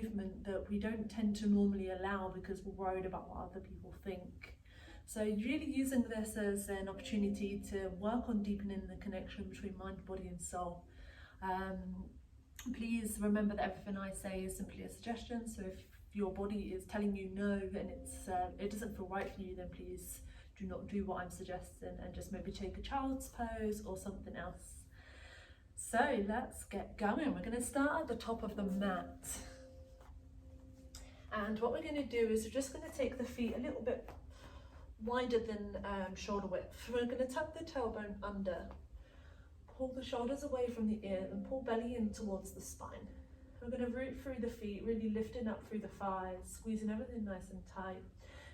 movement that we don't tend to normally allow because we're worried about what other people think. So really using this as an opportunity to work on deepening the connection between mind, body and soul. Please remember that everything I say is simply a suggestion, so if your body is telling you no and it doesn't feel right for you, then please do not do what I'm suggesting and just maybe take a child's pose or something else. So let's get going. We're going to start at the top of the mat. And what we're going to do is we're just going to take the feet a little bit wider than shoulder width. We're going to tuck the tailbone under, pull the shoulders away from the ear and pull belly in towards the spine. We're going to root through the feet, really lifting up through the thighs, squeezing everything nice and tight.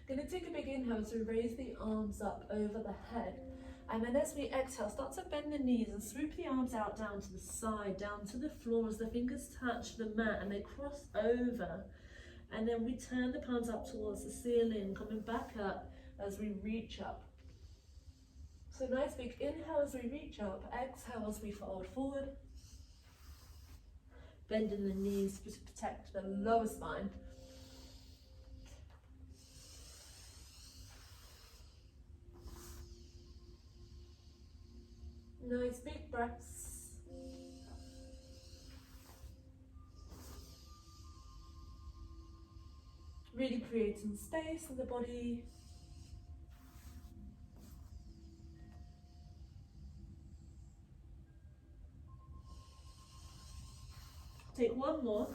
Going to take a big inhale to raise the arms up over the head. And then as we exhale, start to bend the knees and swoop the arms out down to the side, down to the floor as the fingers touch the mat and they cross over. And then we turn the palms up towards the ceiling, coming back up as we reach up. So nice big inhale as we reach up, exhale as we fold forward. Bending the knees to protect the lower spine. Nice big breaths. Really creating space in the body. Take one more.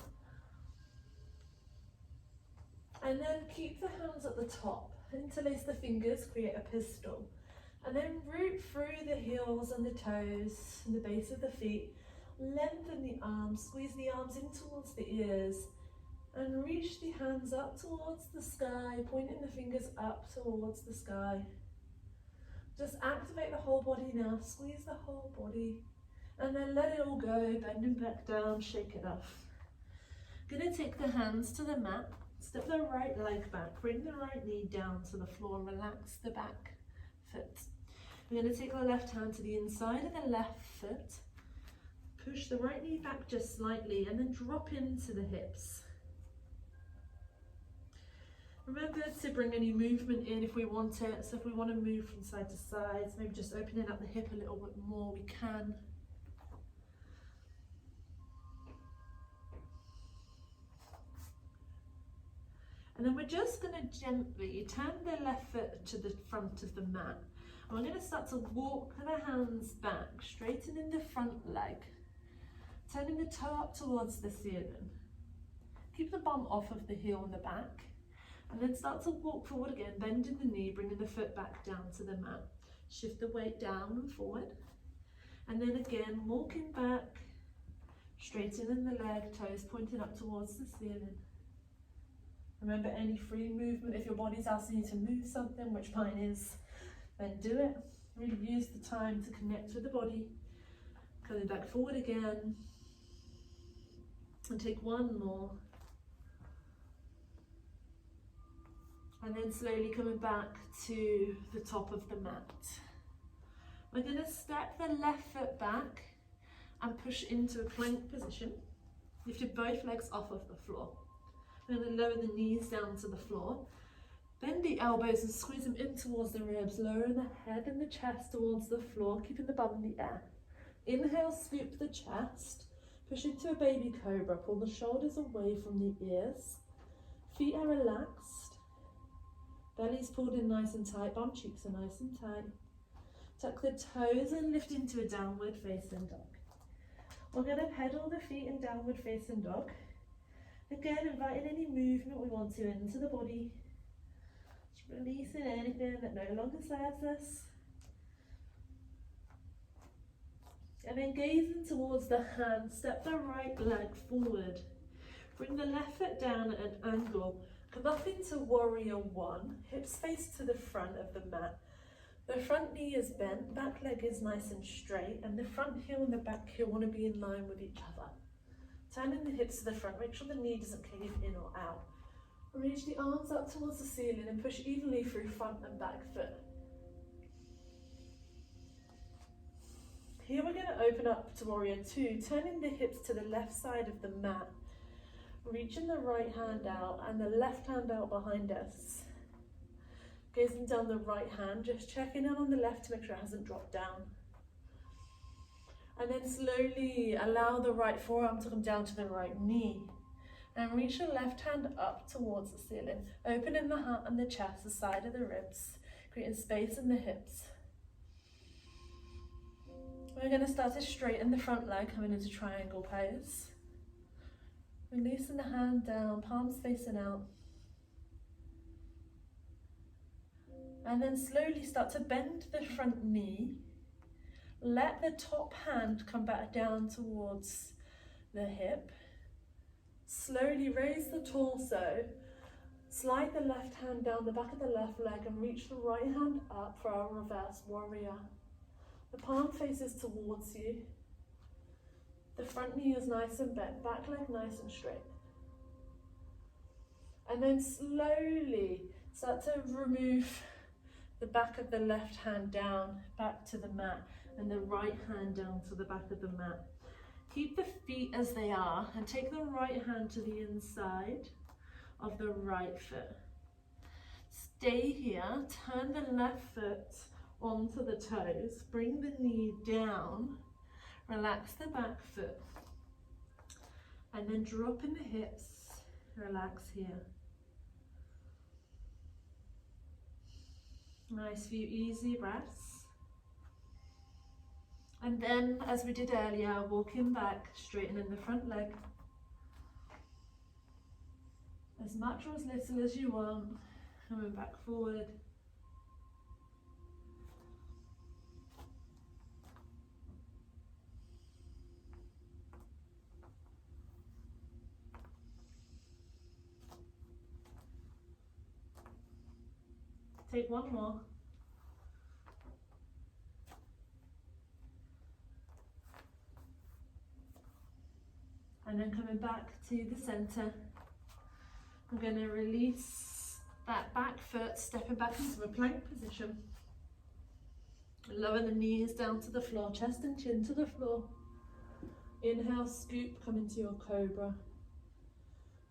And then keep the hands at the top. Interlace the fingers, create a pistol. And then root through the heels and the toes and the base of the feet. Lengthen the arms, squeeze the arms in towards the ears. And reach the hands up towards the sky, pointing the fingers up towards the sky. Just activate the whole body now, squeeze the whole body. And then let it all go, bending back down, shake it off. Gonna take the hands to the mat, step the right leg back, bring the right knee down to the floor, relax the back foot. We're gonna take the left hand to the inside of the left foot, push the right knee back just slightly and then drop into the hips. Remember to bring any movement in if we want it, so if we want to move from side to side, maybe just opening up the hip a little bit more, we can. And then we're just going to gently turn the left foot to the front of the mat. And we're going to start to walk the hands back, straightening the front leg, turning the toe up towards the ceiling. Keep the bum off of the heel in the back. And then start to walk forward again, bending the knee, bringing the foot back down to the mat. Shift the weight down and forward. And then again, walking back, straightening the leg, toes pointing up towards the ceiling. Remember any free movement, if your body's asking you to move something, which mine is, then do it. Really use the time to connect with the body. Coming back forward again. And take one more. And then slowly coming back to the top of the mat. We're going to step the left foot back and push into a plank position. Lift both legs off of the floor. We're going to lower the knees down to the floor. Bend the elbows and squeeze them in towards the ribs, lowering the head and the chest towards the floor, keeping the bum in the air. Inhale, scoop the chest. Push into a baby cobra. Pull the shoulders away from the ears. Feet are relaxed. Belly's pulled in nice and tight, bum cheeks are nice and tight. Tuck the toes and lift into a downward facing dog. We're going to pedal the feet in downward facing dog. Again, inviting any movement we want to into the body. Just releasing anything that no longer serves us. And then gazing towards the hand, step the right leg forward. Bring the left foot down at an angle. Come up into warrior one, hips face to the front of the mat. The front knee is bent, back leg is nice and straight, and the front heel and the back heel want to be in line with each other. Turning the hips to the front, make sure the knee doesn't cave in or out. Reach the arms up towards the ceiling and push evenly through front and back foot. Here we're going to open up to warrior two, turning the hips to the left side of the mat. Reaching the right hand out and the left hand out behind us. Gazing down the right hand, just checking in on the left to make sure it hasn't dropped down. And then slowly allow the right forearm to come down to the right knee. And reach your left hand up towards the ceiling, opening the heart and the chest, the side of the ribs, creating space in the hips. We're going to start to straighten the front leg, coming into triangle pose. Releasing the hand down, palms facing out. And then slowly start to bend the front knee. Let the top hand come back down towards the hip. Slowly raise the torso. Slide the left hand down the back of the left leg and reach the right hand up for our reverse warrior. The palm faces towards you. The front knee is nice and bent, back leg nice and straight. And then slowly start to remove the back of the left hand down, back to the mat, and the right hand down to the back of the mat. Keep the feet as they are and take the right hand to the inside of the right foot. Stay here, turn the left foot onto the toes, bring the knee down, relax the back foot, and then drop in the hips, relax here. Nice few easy breaths. And then, as we did earlier, walking back, straightening the front leg. As much or as little as you want, coming back forward. Take one more. And then coming back to the center. I'm going to release that back foot, stepping back into a plank position. Lower the knees down to the floor, chest and chin to the floor. Inhale, scoop, come into your cobra.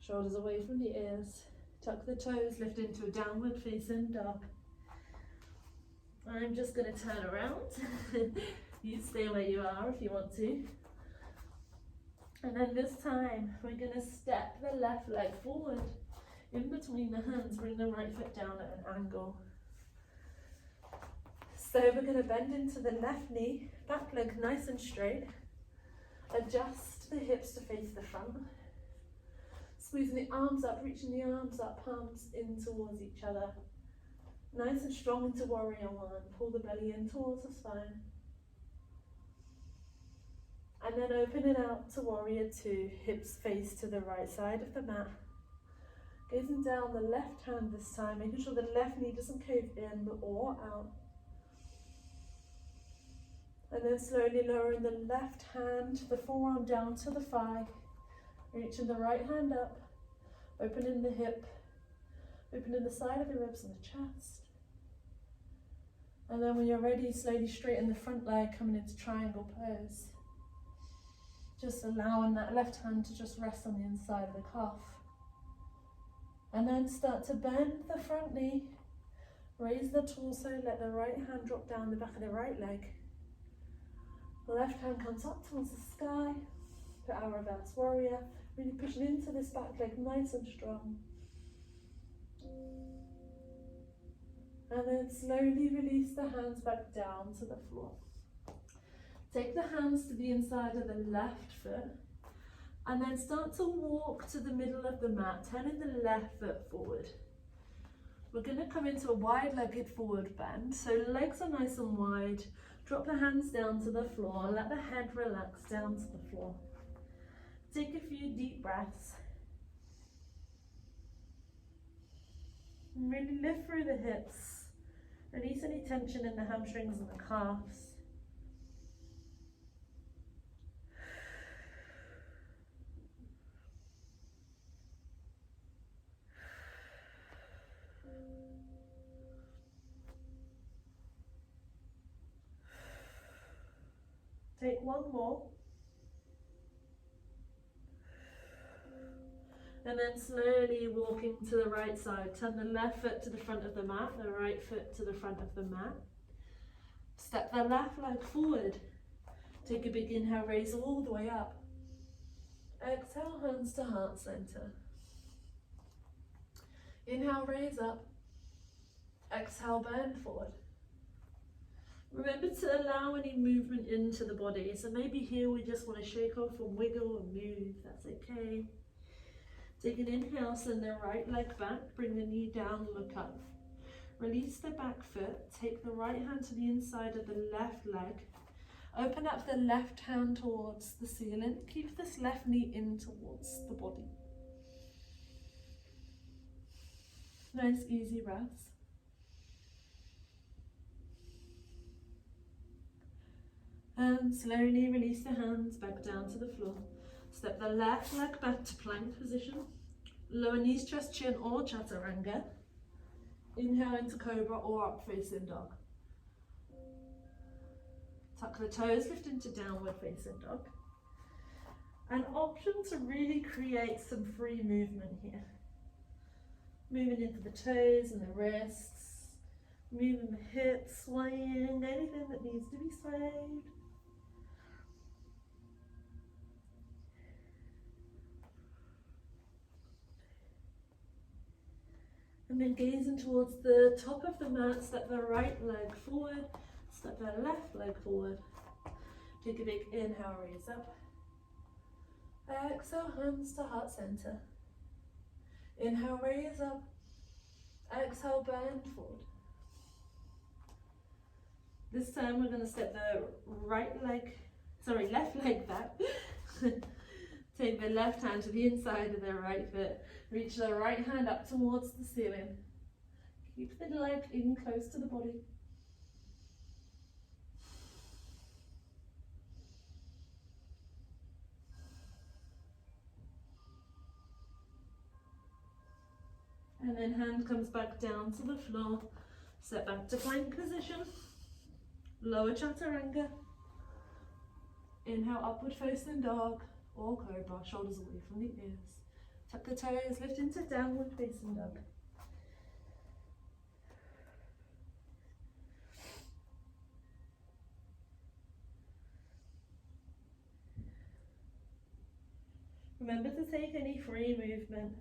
Shoulders away from the ears. Tuck the toes, lift into a downward facing dog. I'm just going to turn around. You stay where you are if you want to. And then this time, we're going to step the left leg forward. In between the hands, bring the right foot down at an angle. So we're going to bend into the left knee, back leg nice and straight. Adjust the hips to face the front. Squeezing the arms up, reaching the arms up, palms in towards each other. Nice and strong into warrior one. Pull the belly in towards the spine. And then open it out to warrior two, hips face to the right side of the mat. Gazing down the left hand this time, making sure the left knee doesn't cave in or out. And then slowly lowering the left hand, the forearm down to the thigh. Reaching the right hand up, opening the hip, opening the side of the ribs and the chest. And then when you're ready, slowly straighten the front leg, coming into triangle pose. Just allowing that left hand to just rest on the inside of the calf. And then start to bend the front knee, raise the torso, let the right hand drop down the back of the right leg. The left hand comes up towards the sky, for our reverse warrior, really pushing into this back leg nice and strong. And then slowly release the hands back down to the floor. Take the hands to the inside of the left foot and then start to walk to the middle of the mat, turning the left foot forward. We're going to come into a wide-legged forward bend, so legs are nice and wide. Drop the hands down to the floor, let the head relax down to the floor. Take a few deep breaths. And really lift through the hips. Release any tension in the hamstrings and the calves. Take one more. And then slowly walking to the right side. Turn the left foot to the front of the mat, the right foot to the front of the mat. Step the left leg forward. Take a big inhale, raise all the way up. Exhale, hands to heart center. Inhale, raise up. Exhale, bend forward. Remember to allow any movement into the body. So maybe here we just want to shake off and wiggle and move. That's okay. Take an inhale, send the right leg back. Bring the knee down, look up. Release the back foot. Take the right hand to the inside of the left leg. Open up the left hand towards the ceiling. Keep this left knee in towards the body. Nice easy breaths. And slowly release the hands back down to the floor. Step the left leg back to plank position. Lower knees, chest, chin or chaturanga. Inhale into cobra or up facing dog. Tuck the toes, lift into downward facing dog. An option to really create some free movement here. Moving into the toes and the wrists. Moving the hips, swaying, anything that needs to be swayed. And then gazing towards the top of the mat, step the right leg forward, step the left leg forward. Take a big inhale, raise up. Exhale, hands to heart center. Inhale, raise up. Exhale, bend forward. This time we're going to step the left leg back. Take the left hand to the inside of the right foot. Reach the right hand up towards the ceiling. Keep the leg in close to the body. And then hand comes back down to the floor. Step back to plank position. Lower chaturanga. Inhale, upward facing dog or cobra, shoulders away from the ears. Tuck the toes, lift into downward facing dog. Remember to take any free movement.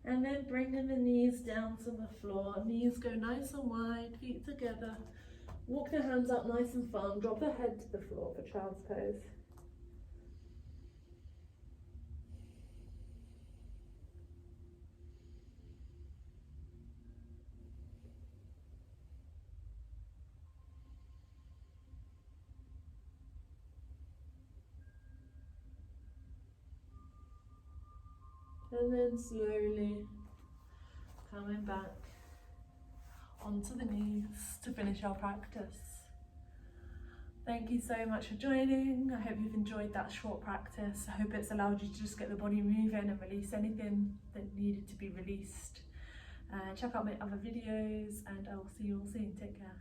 And then bringing the knees down to the floor. Knees go nice and wide, feet together. Walk the hands up nice and firm. Drop the head to the floor for child's pose. And then slowly coming back onto the knees to finish our practice. Thank you so much for joining. I hope you've enjoyed that short practice. I hope it's allowed you to just get the body moving and release anything that needed to be released. Check out my other videos and I will see you all soon. Take care.